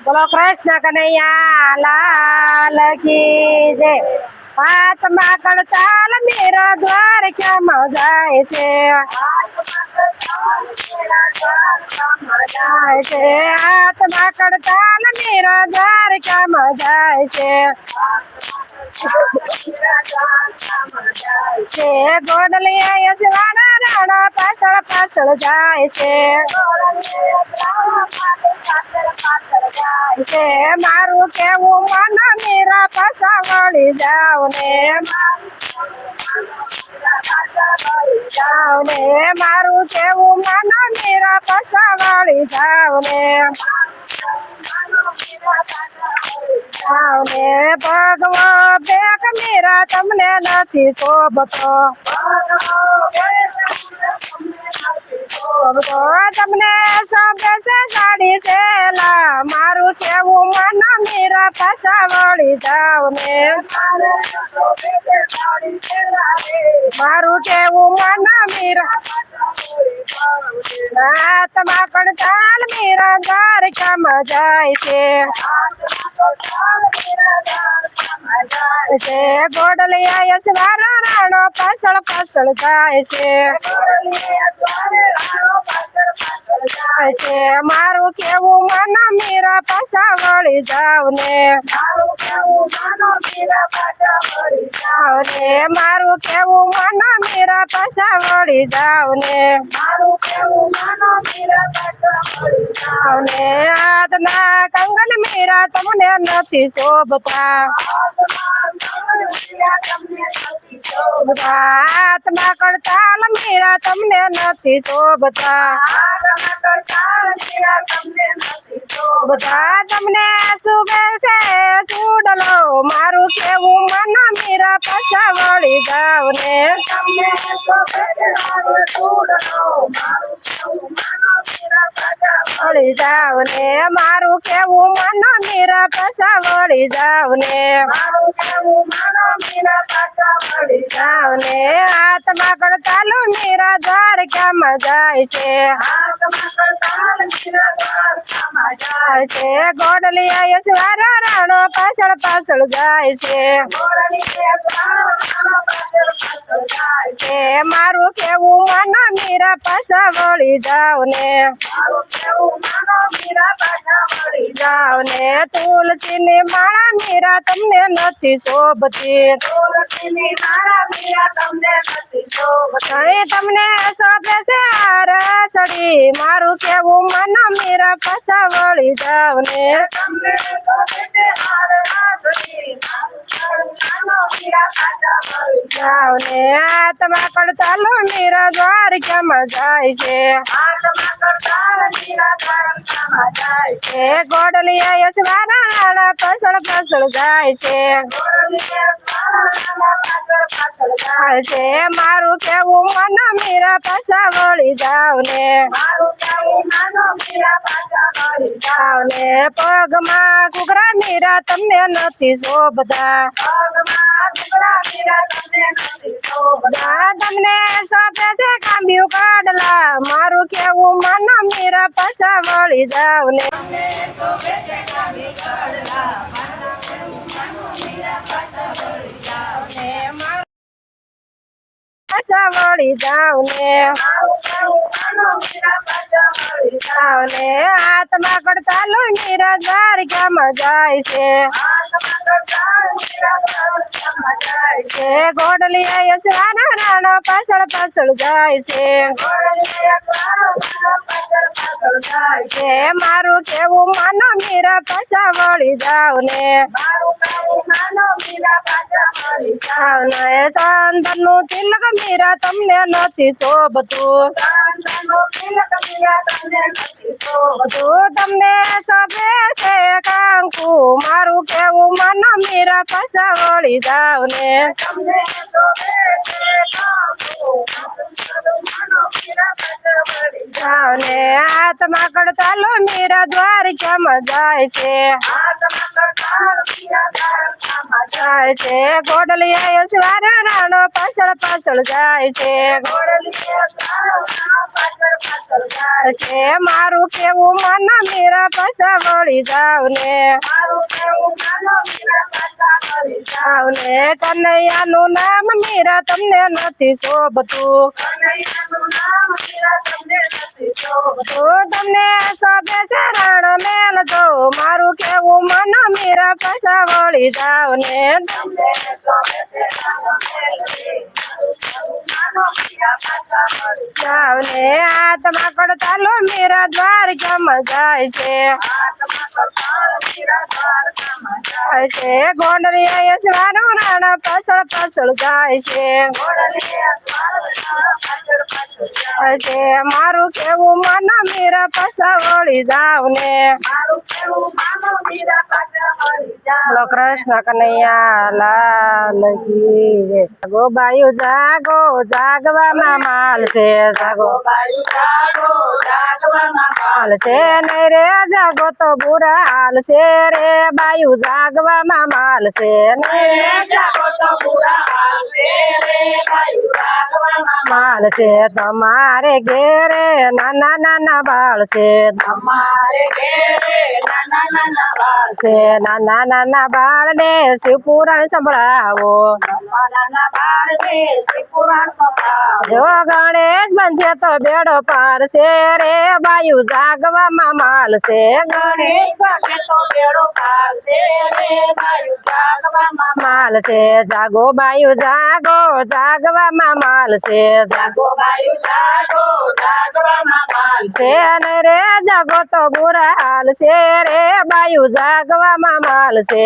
બોલો કૃષ્ણ કનૈયા લાલ કી જય। હાથમાં કડતાલ મીરા દ્વારકામાં જાય છે। હાથમાં કડતાલ મીરા દ્વારકામાં જાય છે। ગોડલિયા યજવાના રાણા પાછળ પાછળ જાય છે। મારું કેવું મન મીરા પાછા વળી જાવ ને મારું કેવું મન મીરા પાછા વળી જાવ ને ભગવો બેક મીરા તમને નથી શોભતો તમને શોભે છે સાડી સેલા મારું કેવું મન મીરા પાછા વળી જાવ ને મારું કેવું મન મીરા હાથમાં કડતાલ મીરા દ્વારકામાં જાય છે। ગોડલિયા યજવાના રાણો પાછળ પાછળ જાય છે। મારું કેવું મન મીરા પાછા વળી જાવ ને મારું કેવું મન મીરા પાછા વળી જાવ ને હાથના કંગન મીરા તમને નથી શોભતા હાથમાં કડતાલ મીરા તમને નથી શોભતા તમને શુભે છે ચૂડલો મારું કેવું મન મીરા પાછા વળી જાવ ને વળી જાવ ને મારું કેવું મન મીરા પાછા વળી જાવ ને હાથમાં કડતાલ મીરા દ્વારકામાં જાય છે। ગોડલિયા યજવાના રાણો પાછળ પાછળ જાય છે। મારું કેવું મન મીરા પાછા વળી જાવ ને તુલસીની માળા મીરા તમને નથી શોભતી તમને શોભે છે આરસડી મારું કેવું મન મીરા પાછા વળી જાવ ને હાથમાં કડતાલ મીરા દ્વારકામાં જાય છે। ગોડલિયા યજવાના રાણા પાછળ પાછળ જાય છે। મારું કેવું મન મીરા પાછા વળી જાવ ને પગમાં ઘૂઘરા મીરા તમને નથી શોભતા તમને શોભે છે કામ્યું કાડલા મારું કેવું મન મીરા પાછા વળી જાવ ને વળી જાવ ને હાથમાં કડતાલ મીરા દ્વારકામાં જાય છે। ગોડલિયા યજવાના રાણો પાછળ પાછળ જાય છે। મારું કેવું મન મીરા પાછા વળી જાવ ને ચંદનનું તિલક મીરા તમને નથી શોભતું તમને શોભે છે કંકુ જાવું મારું કેવું મન મીરા પાછા વળી જાવ ને જાવને હાથમાં કડતાલો મીરા દ્વારકામાં જાય છે જાય છે ગોડલી સ્વાર રાણો પાછળ પાછળ જાય છે મારું કેવું મન મીરા પાછા વળી જાવ ને કનૈયાનું નામ મીરા તમને નથી શોભતું તમને શોભે છે રણ મેલ જો મારું કેવું મન મીરા પાછા વળી જાવ ને જાવને હાથમાં કડતાલો મીરા દ્વારકામાં જાય છે ગોંડલિયા સ્વારું રાણા પાછળ પાછળ જાય છે મારું કેવું મન મીરા પાછા વળી જાવ ને બોલો કૃષ્ણ કનૈયા લાલ કી જય. જાગો બાયુ જાગો જાગવામાં માલ છે જાગો હાલ છે નહીં રે જાગો તો બુરા હાલ છે રે બાયુ જાગવામાં માલ છે માલ છે તમારે ઘેરે નાના નાના બાળ છે નાના નાના બાળ ને શિવ પુરાણ સંભળાવો જો ગણેશ બનશે તો બેડો પાર છે રે બાયુ જાગવામાં માલ છે માલ છે જાગો બાયુ જાગો જાગવામાં માલ છે છે ને રે જાગો તો બુરા હાલ છે રે બાયુ જાગવામાં માલ છે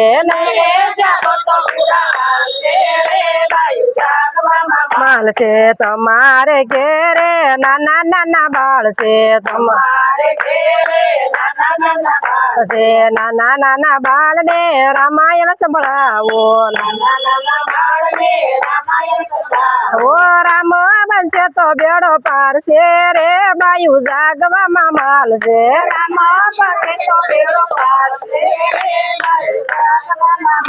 માલ છે તમારે ઘેરે નાના નાના બાળ છે નાના નાના બાળ ને રામાયણ સંભળાવો ઓ રામ બનશે તો બેડો પાર છે રે બાયુ જાગવામાં માલ છે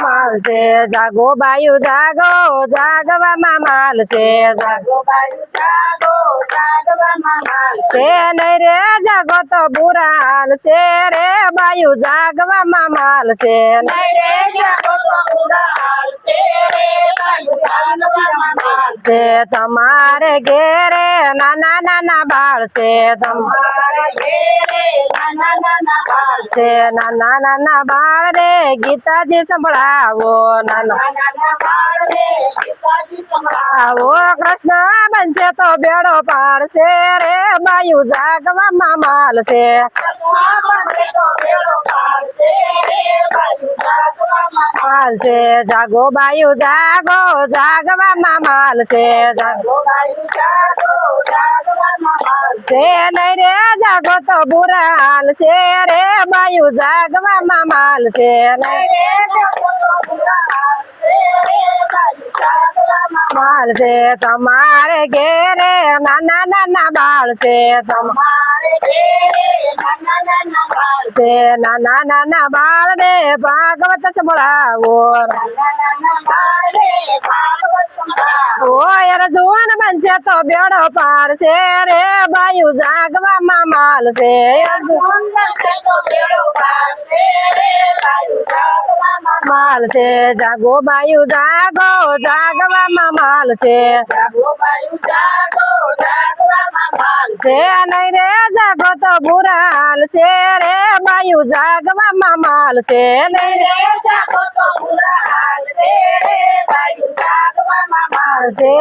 માલ છે જાગો બાયુ જાગો જાગવામાં માલ છે છે નહીં રે જાગો તો બુરા હાલ છે રે બાયુ જાગવામાં માલ છે છે તમારે ઘેરે નાના નાના બાળ છે છે નાના નાના બાળ રે ગીતાજી સંભળાવો આવો કૃષ્ણ બનશે તો બેડો પાર છે રે બાયુ જાગવામાં માલ છે માલ છે જાગો બાયુ જાગો જાગવામાં માલ છે છે નહીં રે જાગો તો બુરા હાલ છે રે બાયુ જાગવામાં માલ છે માલ છે તમારે ઘેરે નાના નાના બાળ છે નાના નાના બાળ ને ભાગવત સંભળાવો ઓય અર્જુન બનશે તો બેડો પાર છે રે બાયુ જાગવામાં માલ છે માલ છે જાગો બાયુ જાગો જાગવામાં માલ છે નહીં રે જાગો તો બુરા હાલ છે રે બાયુ જાગવામાં માલ છે માલ છે